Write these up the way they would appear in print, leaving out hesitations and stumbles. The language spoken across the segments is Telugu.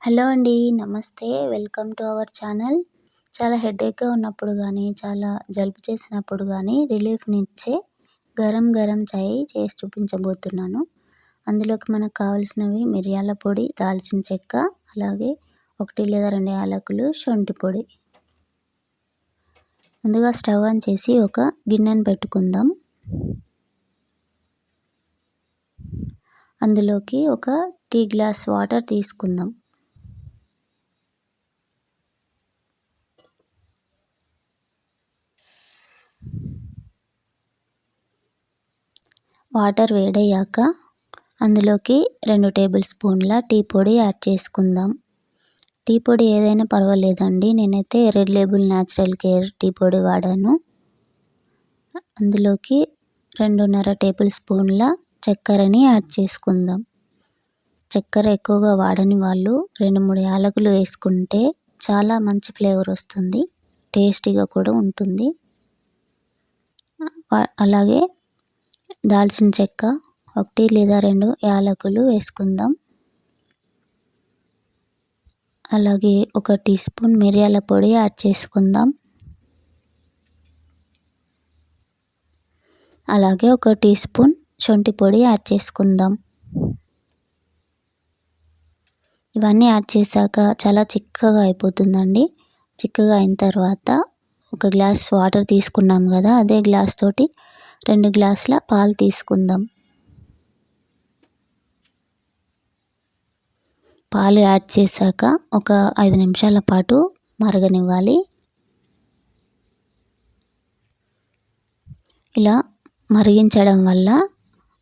హలో అండి. నమస్తే. Welcome to our channel. చాలా హెడేక్‌గా ఉన్నప్పుడు గానీ, చాలా జలుబు చేసినప్పుడు గానీ రిలీఫ్‌నిచ్చే గరం గరం చాయ్ చేసి చూపించబోతున్నాను. అందులోకి మనకు కావాల్సినవి మిరియాల పొడి, దాల్చిన చెక్క, అలాగే 1 లేదా 2 యాలకులు, శొంఠి పొడి. ముందుగా స్టవ్ ఆన్ చేసి ఒక గిన్నెను పెట్టుకుందాం. అందులోకి ఒక టీ గ్లాస్ వాటర్ తీసుకుందాం. వాటర్ వేడయ్యాక అందులోకి 2 టేబుల్ స్పూన్ల టీ పొడి యాడ్ చేసుకుందాం. టీ పొడి ఏదైనా పర్వాలేదండి. నేనైతే red label natural care tea పొడి వాడాను. అందులోకి 2.5 టేబుల్ స్పూన్ల చక్కెరని యాడ్ చేసుకుందాం. చక్కెర ఎక్కువగా వాడని వాళ్ళు 2, 3 యాలకులు వేసుకుంటే చాలా మంచి ఫ్లేవర్ వస్తుంది. టేస్టీగా కూడా ఉంటుంది. అలాగే దాల్చిన చెక్క 1 లేదా 2 యాలకులు వేసుకుందాం. అలాగే 1 టీ స్పూన్ మిరియాల పొడి యాడ్ చేసుకుందాం. అలాగే 1 టీ స్పూన్ శొంఠి పొడి యాడ్ చేసుకుందాం. ఇవన్నీ యాడ్ చేశాక చాలా చిక్కగా అయిపోతుందండి. చిక్కగా అయిన తర్వాత ఒక గ్లాస్ వాటర్ తీసుకున్నాం కదా, అదే గ్లాస్ తోటి 2 గ్లాసుల పాలు తీసుకుందాం. పాలు యాడ్ చేశాక ఒక 5 నిమిషాల పాటు మరగనివ్వాలి. ఇలా మరిగించడం వల్ల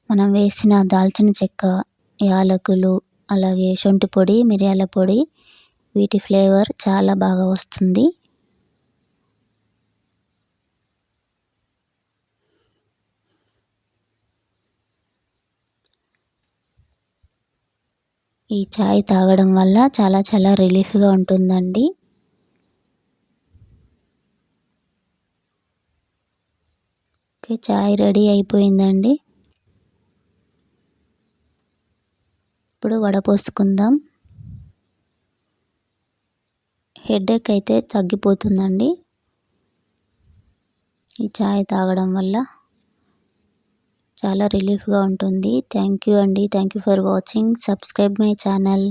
మనం వేసిన దాల్చిన చెక్క, యాలకులు, అలాగే శొంఠి పొడి, మిరియాల పొడి వీటి ఫ్లేవర్ చాలా బాగా వస్తుంది. ఈ చాయ్ తాగడం వల్ల చాలా రిలీఫ్‌గా ఉంటుందండి. ఓకే, చాయ్ రెడీ అయిపోయిందండి. ఇప్పుడు వడపోసుకుందాం. హెడేక్ అయితే తగ్గిపోతుందండి ఈ చాయ్ తాగడం వల్ల. చాలా రిలీఫ్‌గా ఉంటుంది. థ్యాంక్ యూ అండి. Thank you for watching. Subscribe my channel.